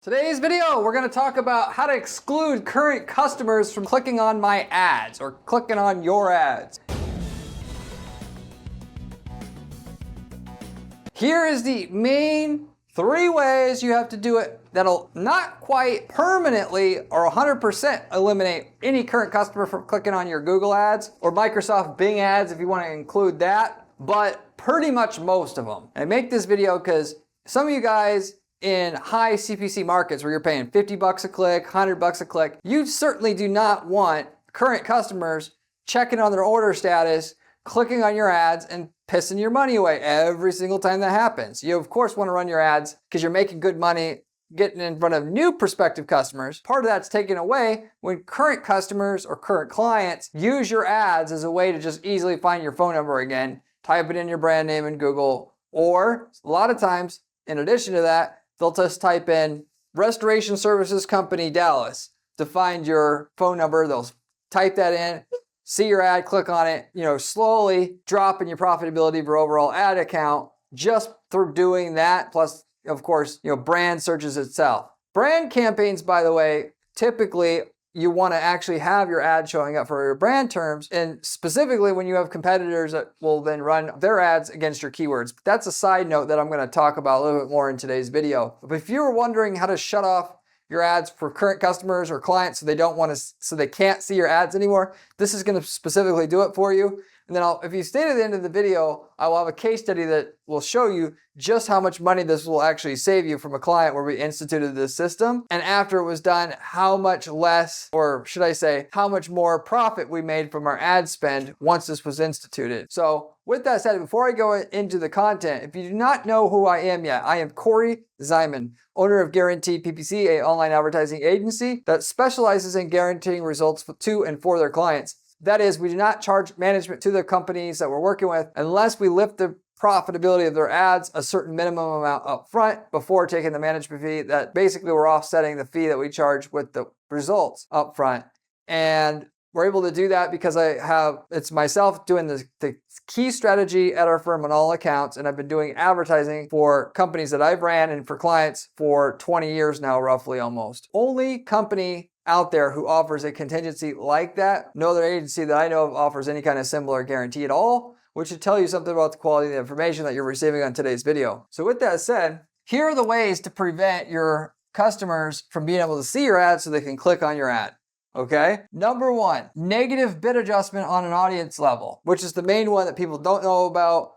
Today's video, we're going to talk about how to exclude current customers from clicking on my ads or clicking on your ads. Here is the main 3 ways you have to do it that'll not quite permanently or 100% eliminate any current customer from clicking on your Google ads or Microsoft Bing ads if you want to include that, but pretty much most of them. I make this video because some of you guys in high CPC markets where you're paying 50 bucks a click, 100 bucks a click, you certainly do not want current customers checking on their order status, clicking on your ads, and pissing your money away every single time that happens. You of course want to run your ads because you're making good money getting in front of new prospective customers. Part of that's taken away when current customers or current clients use your ads as a way to just easily find your phone number again, type it in your brand name in Google, or a lot of times, in addition to that, they'll just type in Restoration Services Company Dallas to find your phone number. They'll type that in, see your ad, click on it, slowly dropping your profitability of your overall ad account just through doing that. Plus, of course, brand searches itself. Brand campaigns, by the way, typically you want to actually have your ad showing up for your brand terms, and specifically when you have competitors that will then run their ads against your keywords. But that's a side note that I'm going to talk about a little bit more in today's video. But if you were wondering how to shut off your ads for current customers or clients so they can't see your ads anymore, this is going to specifically do it for you. And then if you stay to the end of the video, I will have a case study that will show you just how much money this will actually save you from a client where we instituted this system. And after it was done, how much less, or should I say, how much more profit we made from our ad spend once this was instituted. So with that said, before I go into the content, if you do not know who I am yet, I am Corey Zyman, owner of Guaranteed PPC, an online advertising agency that specializes in guaranteeing results to and for their clients. That is, we do not charge management to the companies that we're working with unless we lift the profitability of their ads a certain minimum amount up front before taking the management fee. That basically we're offsetting the fee that we charge with the results up front. And we're able to do that because it's myself doing the key strategy at our firm on all accounts, and I've been doing advertising for companies that I've ran and for clients for 20 years now, roughly almost. Only company out there who offers a contingency like that. No other agency that I know of offers any kind of similar guarantee at all, which should tell you something about the quality of the information that you're receiving on today's video. So with that said, here are the ways to prevent your customers from being able to see your ad so they can click on your ad. Okay? Number 1, negative bid adjustment on an audience level, which is the main one that people don't know about,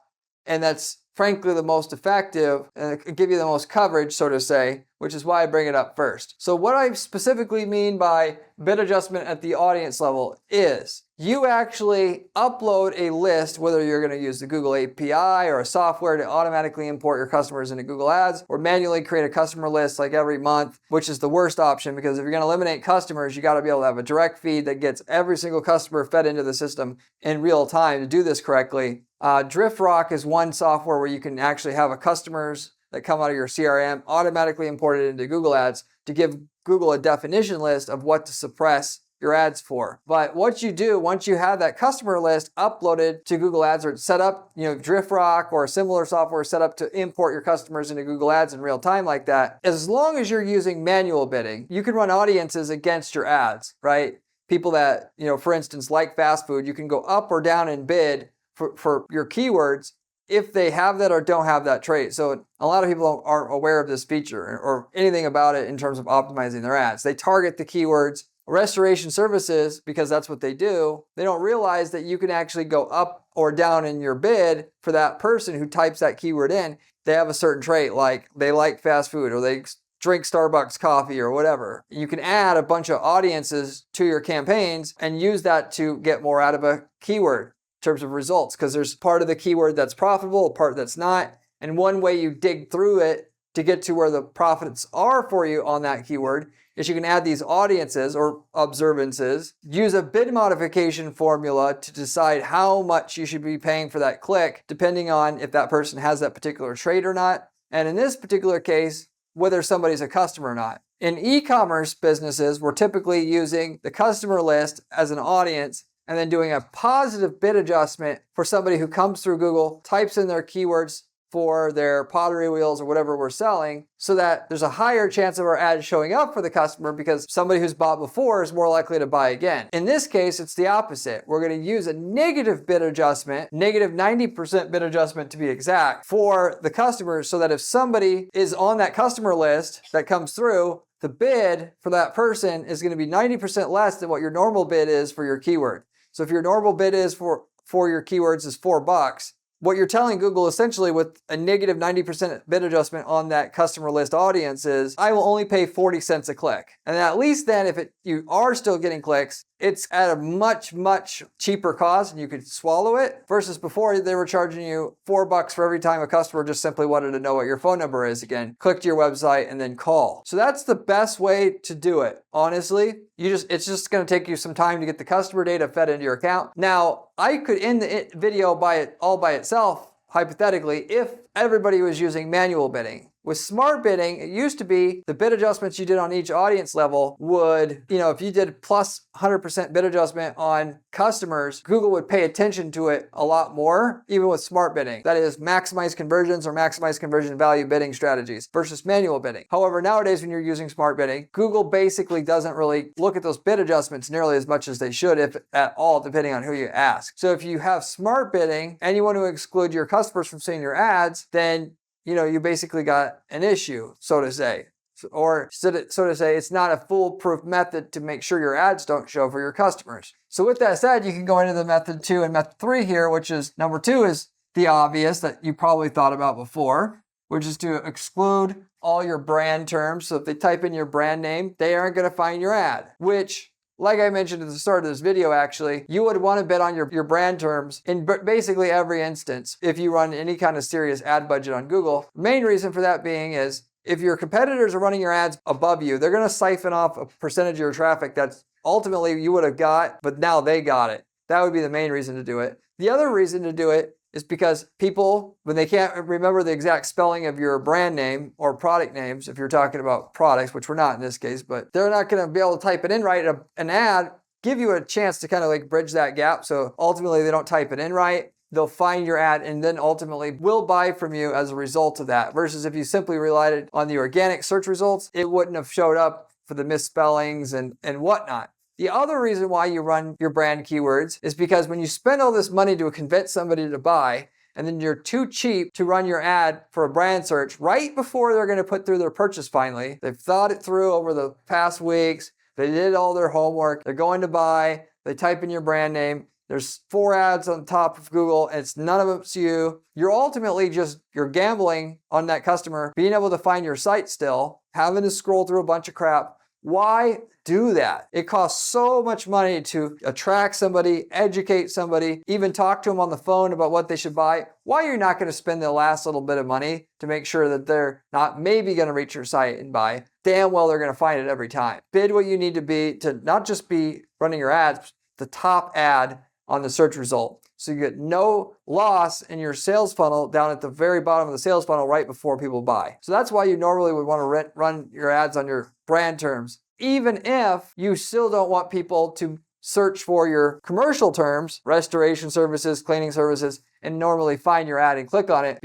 and that's frankly the most effective and it give you the most coverage, so to say, which is why I bring it up first. So what I specifically mean by bid adjustment at the audience level is you actually upload a list, whether you're going to use the Google API or a software to automatically import your customers into Google Ads, or manually create a customer list like every month, which is the worst option because if you're going to eliminate customers, you got to be able to have a direct feed that gets every single customer fed into the system in real time to do this correctly. DriftRock is one software where you can actually have customers that come out of your CRM automatically imported into Google Ads to give Google a definition list of what to suppress your ads for. But what you do once you have that customer list uploaded to Google Ads or set up, DriftRock or a similar software set up to import your customers into Google Ads in real time like that, as long as you're using manual bidding, you can run audiences against your ads, right? People that, for instance, like fast food, you can go up or down in bid for your keywords if they have that or don't have that trait. So a lot of people aren't aware of this feature or anything about it in terms of optimizing their ads. They target the keywords restoration services because that's what they do. They don't realize that you can actually go up or down in your bid for that person who types that keyword in. They have a certain trait, like they like fast food or they drink Starbucks coffee or whatever. You can add a bunch of audiences to your campaigns and use that to get more out of a keyword in terms of results, because there's part of the keyword that's profitable, a part that's not. And one way you dig through it to get to where the profits are for you on that keyword is you can add these audiences or observances, use a bid modification formula to decide how much you should be paying for that click, depending on if that person has that particular trait or not. And in this particular case, whether somebody's a customer or not. In e-commerce businesses, we're typically using the customer list as an audience and then doing a positive bid adjustment for somebody who comes through Google, types in their keywords, for their pottery wheels or whatever we're selling, so that there's a higher chance of our ad showing up for the customer because somebody who's bought before is more likely to buy again. In this case, it's the opposite. We're going to use a negative bid adjustment, negative 90% bid adjustment to be exact, for the customer, so that if somebody is on that customer list that comes through, the bid for that person is going to be 90% less than what your normal bid is for your keyword. So if your normal bid is for your keywords is $4, what you're telling Google essentially with a negative 90% bid adjustment on that customer list audience is, I will only pay 40 cents a click. And at least then, if you are still getting clicks, it's at a much, much cheaper cost and you could swallow it, versus before they were charging you $4 for every time a customer just simply wanted to know what your phone number is again, click to your website and then call. So that's the best way to do it. Honestly, it's just going to take you some time to get the customer data fed into your account. Now, I could end the video all by itself, hypothetically, if everybody was using manual bidding. With smart bidding, it used to be the bid adjustments you did on each audience level would, if you did plus 100% bid adjustment on customers, Google would pay attention to it a lot more, even with smart bidding. That is, maximize conversions or maximize conversion value bidding strategies versus manual bidding. However, nowadays when you're using smart bidding, Google basically doesn't really look at those bid adjustments nearly as much as they should, if at all, depending on who you ask. So if you have smart bidding and you want to exclude your customers from seeing your ads, then you basically got an issue, so to say. Or so to say, it's not a foolproof method to make sure your ads don't show for your customers. So with that said, you can go into the method 2 and method 3 here, which is number 2 is the obvious that you probably thought about before, which is to exclude all your brand terms. So if they type in your brand name, they aren't going to find your ad, which, like I mentioned at the start of this video, actually, you would want to bid on your brand terms in basically every instance if you run any kind of serious ad budget on Google. Main reason for that being is if your competitors are running your ads above you, they're going to siphon off a percentage of your traffic that's ultimately you would have got, but now they got it. That would be the main reason to do it. The other reason to do it is because people, when they can't remember the exact spelling of your brand name or product names, if you're talking about products, which we're not in this case, but they're not going to be able to type it in right. An ad give you a chance to kind of like bridge that gap. So ultimately they don't type it in right. They'll find your ad and then ultimately will buy from you as a result of that. Versus if you simply relied on the organic search results, it wouldn't have showed up for the misspellings and whatnot. The other reason why you run your brand keywords is because when you spend all this money to convince somebody to buy, and then you're too cheap to run your ad for a brand search right before they're going to put through their purchase finally, they've thought it through over the past weeks, they did all their homework, they're going to buy, they type in your brand name, there's 4 ads on top of Google, and it's none of it's you. You're ultimately you're gambling on that customer being able to find your site still, having to scroll through a bunch of crap. Why do that? It costs so much money to attract somebody, educate somebody, even talk to them on the phone about what they should buy. Why you're not going to spend the last little bit of money to make sure that they're not maybe going to reach your site and buy? Damn well they're going to find it every time. Bid what you need to be to not just be running your ads, the top ad on the search result. So you get no loss in your sales funnel down at the very bottom of the sales funnel right before people buy. So that's why you normally would want to run your ads on your brand terms, even if you still don't want people to search for your commercial terms, restoration services, cleaning services, and normally find your ad and click on it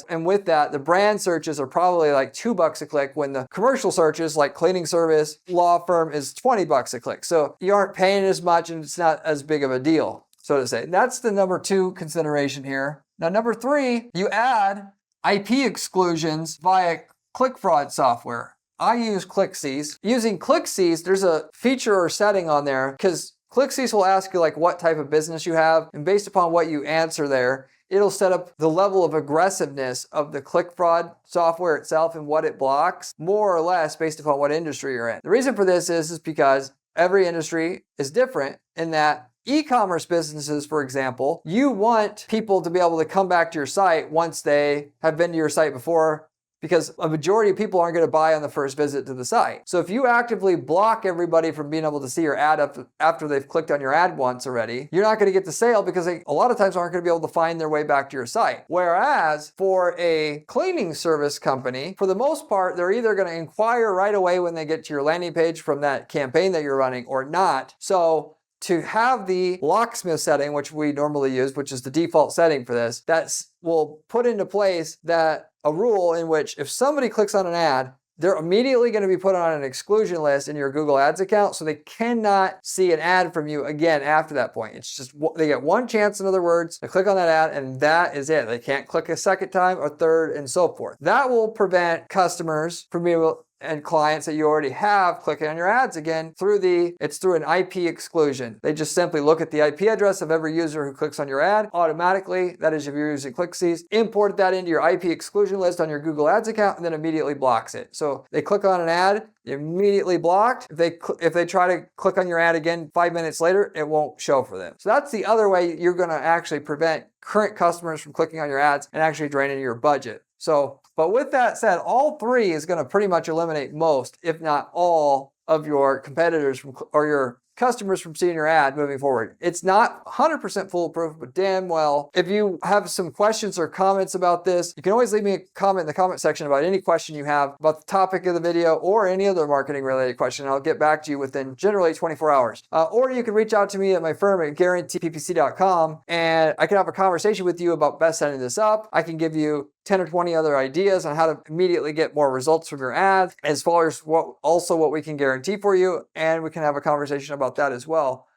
and with that, the brand searches are probably like $2 a click when the commercial searches like cleaning service, law firm is $20 a click. So you aren't paying as much and it's not as big of a deal, so to say. That's the number 2 consideration here. Now, number 3, you add IP exclusions via click fraud software. I use ClickSeize. Using ClickSeize, there's a feature or setting on there because ClickSeize will ask you like what type of business you have, and based upon what you answer there, it'll set up the level of aggressiveness of the click fraud software itself and what it blocks, more or less based upon what industry you're in. The reason for this is because every industry is different in that e-commerce businesses, for example, you want people to be able to come back to your site once they have been to your site before, because a majority of people aren't going to buy on the first visit to the site. So if you actively block everybody from being able to see your ad after they've clicked on your ad once already, you're not going to get the sale because they a lot of times aren't going to be able to find their way back to your site. Whereas for a cleaning service company, for the most part, they're either going to inquire right away when they get to your landing page from that campaign that you're running or not. So to have the locksmith setting, which we normally use, which is the default setting for this, will put into place that a rule in which if somebody clicks on an ad, they're immediately going to be put on an exclusion list in your Google Ads account, so they cannot see an ad from you again after that point. It's just, they get one chance, in other words, to click on that ad, and that is it. They can't click a second time or third and so forth. That will prevent customers from being able and clients that you already have clicking on your ads again through an IP exclusion. They just simply look at the IP address of every user who clicks on your ad automatically. That is, if you're using ClickSees, import that into your IP exclusion list on your Google Ads account and then immediately blocks it. So they click on an ad, immediately blocked. If they try to click on your ad again 5 minutes later, it won't show for them. So that's the other way you're going to actually prevent current customers from clicking on your ads and actually draining your budget. But with that said, all three is going to pretty much eliminate most, if not all, of your competitors or your customers from seeing your ad moving forward. It's not 100% foolproof, but damn well. If you have some questions or comments about this, you can always leave me a comment in the comment section about any question you have about the topic of the video or any other marketing related question. I'll get back to you within generally 24 hours. Or you can reach out to me at my firm at guaranteeppc.com and I can have a conversation with you about best setting this up. I can give you 10 or 20 other ideas on how to immediately get more results from your ads, as far as what we can guarantee for you, and we can have a conversation about that as well.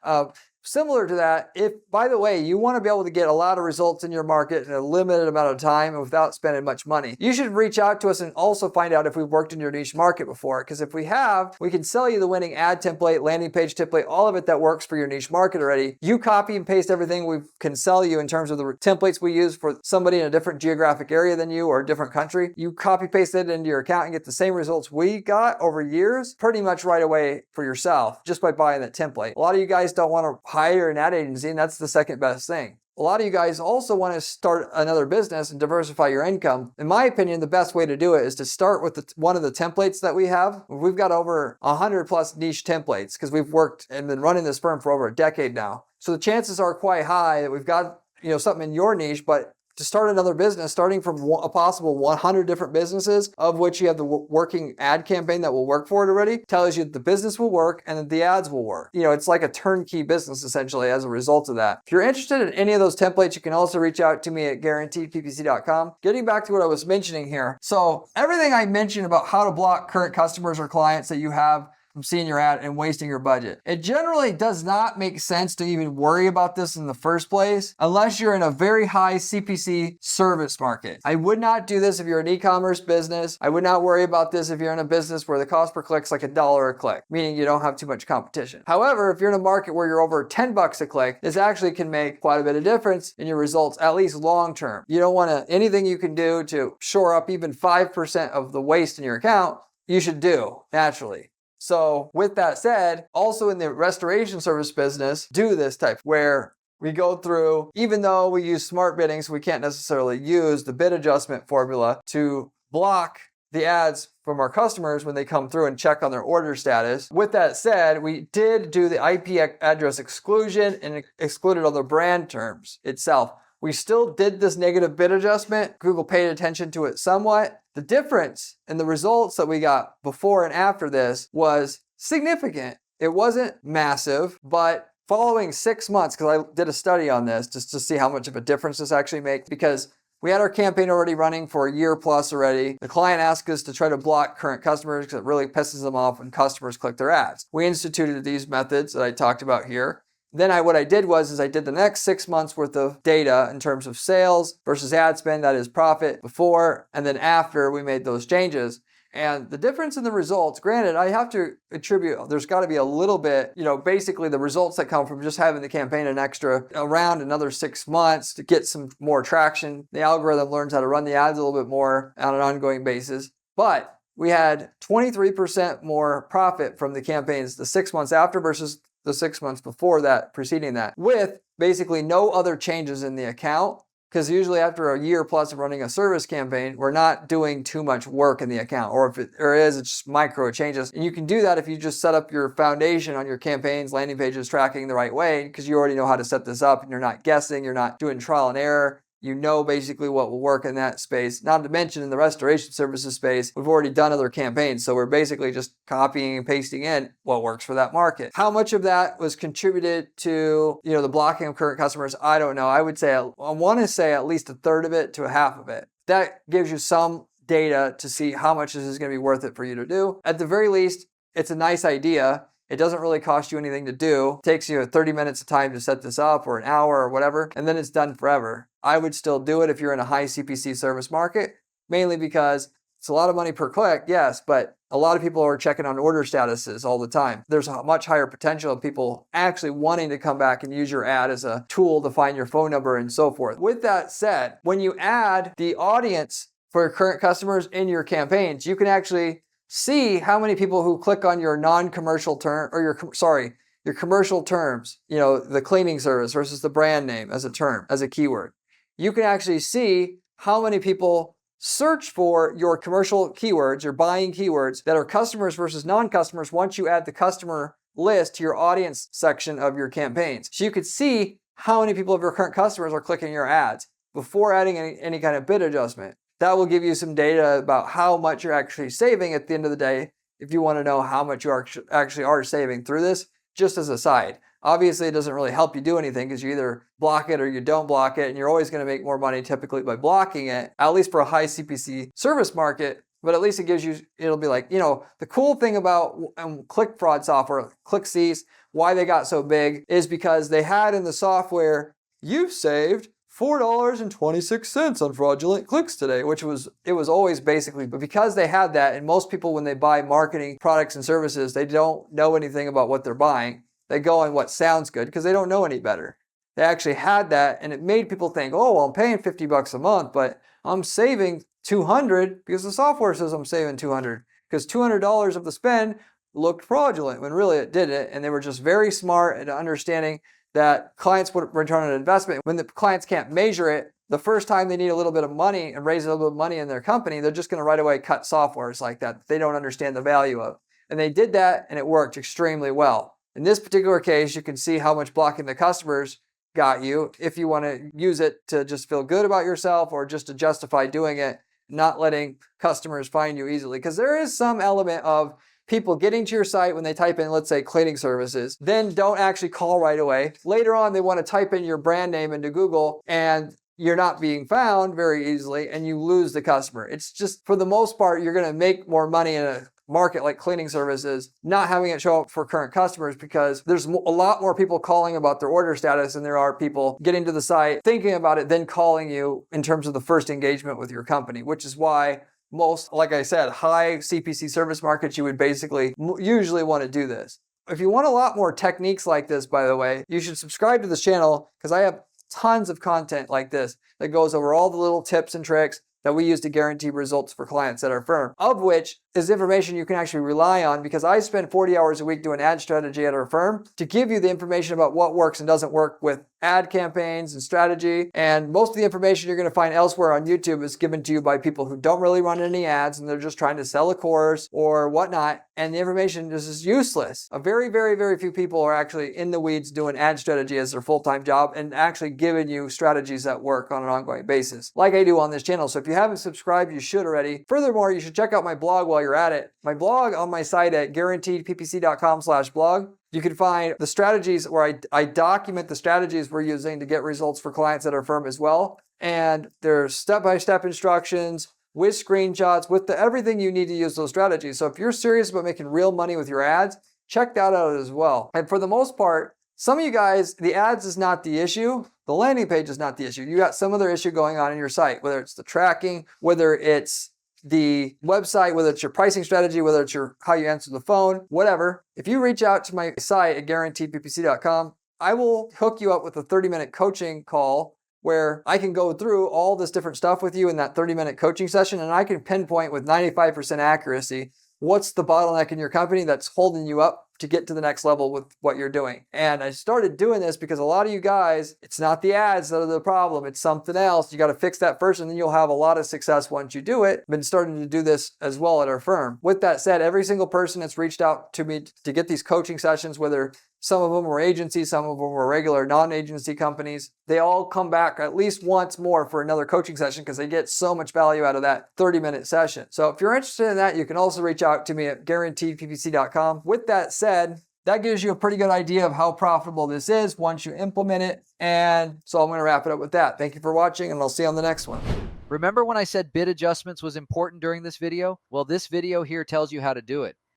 Similar to that, if, by the way, you want to be able to get a lot of results in your market in a limited amount of time and without spending much money, you should reach out to us and also find out if we've worked in your niche market before. Because if we have, we can sell you the winning ad template, landing page template, all of it that works for your niche market already. You copy and paste everything we can sell you in terms of the templates we use for somebody in a different geographic area than you or a different country. You copy paste it into your account and get the same results we got over years pretty much right away for yourself just by buying that template. A lot of you guys don't want to hire an ad agency, and that's the second best thing. A lot of you guys also want to start another business and diversify your income. In my opinion, the best way to do it is to start with one of the templates that we have. We've got over 100 plus niche templates because we've worked and been running this firm for over a decade now. So the chances are quite high that we've got something in your niche, but to start another business, starting from a possible 100 different businesses, of which you have the working ad campaign that will work for it already, tells you that the business will work and that the ads will work. It's like a turnkey business essentially as a result of that. If you're interested in any of those templates, you can also reach out to me at guaranteedppc.com. Getting back to what I was mentioning here. So everything I mentioned about how to block current customers or clients that you have from seeing your ad and wasting your budget. It generally does not make sense to even worry about this in the first place unless you're in a very high CPC service market. I would not do this if you're an e-commerce business. I would not worry about this if you're in a business where the cost per click is like $1 a click, meaning you don't have too much competition. However, if you're in a market where you're over $10 a click, this actually can make quite a bit of difference in your results, at least long term. You don't want anything you can do to shore up even 5% of the waste in your account, you should do naturally. So with that said, also in the restoration service business, do this type where we go through, even though we use smart bidding, so we can't necessarily use the bid adjustment formula to block the ads from our customers when they come through and check on their order status. With that said, we did do the IP address exclusion and excluded all the brand terms itself. We still did this negative bid adjustment. Google paid attention to it somewhat. The difference in the results that we got before and after this was significant. It wasn't massive, but following 6 months, because I did a study on this just to see how much of a difference this actually makes, because we had our campaign already running for a year plus already. The client asked us to try to block current customers because it really pisses them off when customers click their ads. We instituted these methods that I talked about here. Then what I did was I did the next 6 months worth of data in terms of sales versus ad spend, that is profit, before and then after we made those changes. And the difference in the results, granted, I have to attribute, there's got to be a little bit, basically the results that come from just having the campaign around another 6 months to get some more traction. The algorithm learns how to run the ads a little bit more on an ongoing basis. But we had 23% more profit from the campaigns the 6 months after versus the 6 months before that, preceding that, with basically no other changes in the account. Because usually after a year plus of running a service campaign, we're not doing too much work in the account. Or if it is, it's just micro changes. And you can do that if you just set up your foundation on your campaigns, landing pages, tracking the right way, because you already know how to set this up and you're not guessing, you're not doing trial and error. You know basically what will work in that space. Not to mention in the restoration services space, we've already done other campaigns. So we're basically just copying and pasting in what works for that market. How much of that was contributed to, the blocking of current customers? I don't know. I want to say at least a third of it to a half of it. That gives you some data to see how much this is going to be worth it for you to do. At the very least, it's a nice idea. It doesn't really cost you anything to do. It takes you 30 minutes of time to set this up, or an hour or whatever, and then it's done forever. I would still do it if you're in a high CPC service market, mainly because it's a lot of money per click, yes, but a lot of people are checking on order statuses all the time. There's a much higher potential of people actually wanting to come back and use your ad as a tool to find your phone number and so forth. With that said, when you add the audience for your current customers in your campaigns, you can actually see how many people who click on your non-commercial term, or your commercial terms, the cleaning service versus the brand name as a term, as a keyword. You can actually see how many people search for your commercial keywords, your buying keywords that are customers versus non-customers once you add the customer list to your audience section of your campaigns. So you could see how many people of your current customers are clicking your ads before adding any kind of bid adjustment. That will give you some data about how much you're actually saving at the end of the day, if you want to know how much you actually are saving through this, just as a side. Obviously, it doesn't really help you do anything because you either block it or you don't block it, and you're always going to make more money typically by blocking it, at least for a high CPC service market. But at least it'll be like, the cool thing about click fraud software, ClickCease, why they got so big is because they had in the software, you've saved $4.26 on fraudulent clicks today, it was always basically, but because they had that, and most people when they buy marketing products and services, they don't know anything about what they're buying. They go on what sounds good because they don't know any better. They actually had that, and it made people think, oh, well, I'm paying $50 a month, but I'm saving $200 because the software says I'm saving $200 because $200 of the spend looked fraudulent when really it didn't, and they were just very smart at understanding that clients would return on investment. When the clients can't measure it, the first time they need a little bit of money and raise a little bit of money in their company, they're just going to right away cut softwares like that they don't understand the value of. And they did that, and it worked extremely well. In this particular case, you can see how much blocking the customers got you if you want to use it to just feel good about yourself or just to justify doing it, not letting customers find you easily. Because there is some element of people getting to your site when they type in, let's say, cleaning services, then don't actually call right away. Later on, they want to type in your brand name into Google and you're not being found very easily and you lose the customer. It's just, for the most part, you're going to make more money in a market like cleaning services, not having it show up for current customers because there's a lot more people calling about their order status than there are people getting to the site, thinking about it, then calling you in terms of the first engagement with your company, which is why most, like I said, high CPC service markets, you would basically usually want to do this. If you want a lot more techniques like this, by the way, you should subscribe to this channel because I have tons of content like this that goes over all the little tips and tricks that we use to guarantee results for clients at our firm, of which is information you can actually rely on because I spend 40 hours a week doing ad strategy at our firm to give you the information about what works and doesn't work with ad campaigns and strategy. And most of the information you're going to find elsewhere on YouTube is given to you by people who don't really run any ads and they're just trying to sell a course or whatnot. And the information is useless. A very, very, very few people are actually in the weeds doing ad strategy as their full-time job and actually giving you strategies that work on an ongoing basis, like I do on this channel. So if you haven't subscribed, you should already. Furthermore, you should check out my blog while you're at it. My blog on my site at guaranteedppc.com/blog. You can find the strategies where I document the strategies we're using to get results for clients at our firm as well. And there's step-by-step instructions with screenshots, with everything you need to use those strategies. So if you're serious about making real money with your ads, check that out as well. And for the most part, some of you guys, the ads is not the issue. The landing page is not the issue. You got some other issue going on in your site, whether it's the tracking, whether it's the website, whether it's your pricing strategy, whether it's how you answer the phone, whatever. If you reach out to my site at guaranteedppc.com, I will hook you up with a 30-minute coaching call where I can go through all this different stuff with you in that 30-minute coaching session, and I can pinpoint with 95% accuracy what's the bottleneck in your company that's holding you up to get to the next level with what you're doing. And I started doing this because a lot of you guys, it's not the ads that are the problem, it's something else. You got to fix that first and then you'll have a lot of success once you do it. I've been starting to do this as well at our firm. With that said, every single person that's reached out to me to get these coaching sessions, whether Some of them were agencies, some of them were regular non-agency companies. They all come back at least once more for another coaching session because they get so much value out of that 30-minute session. So if you're interested in that, you can also reach out to me at guaranteedppc.com. With that said, that gives you a pretty good idea of how profitable this is once you implement it. And so I'm going to wrap it up with that. Thank you for watching, and I'll see you on the next one. Remember when I said bid adjustments was important during this video? Well, this video here tells you how to do it.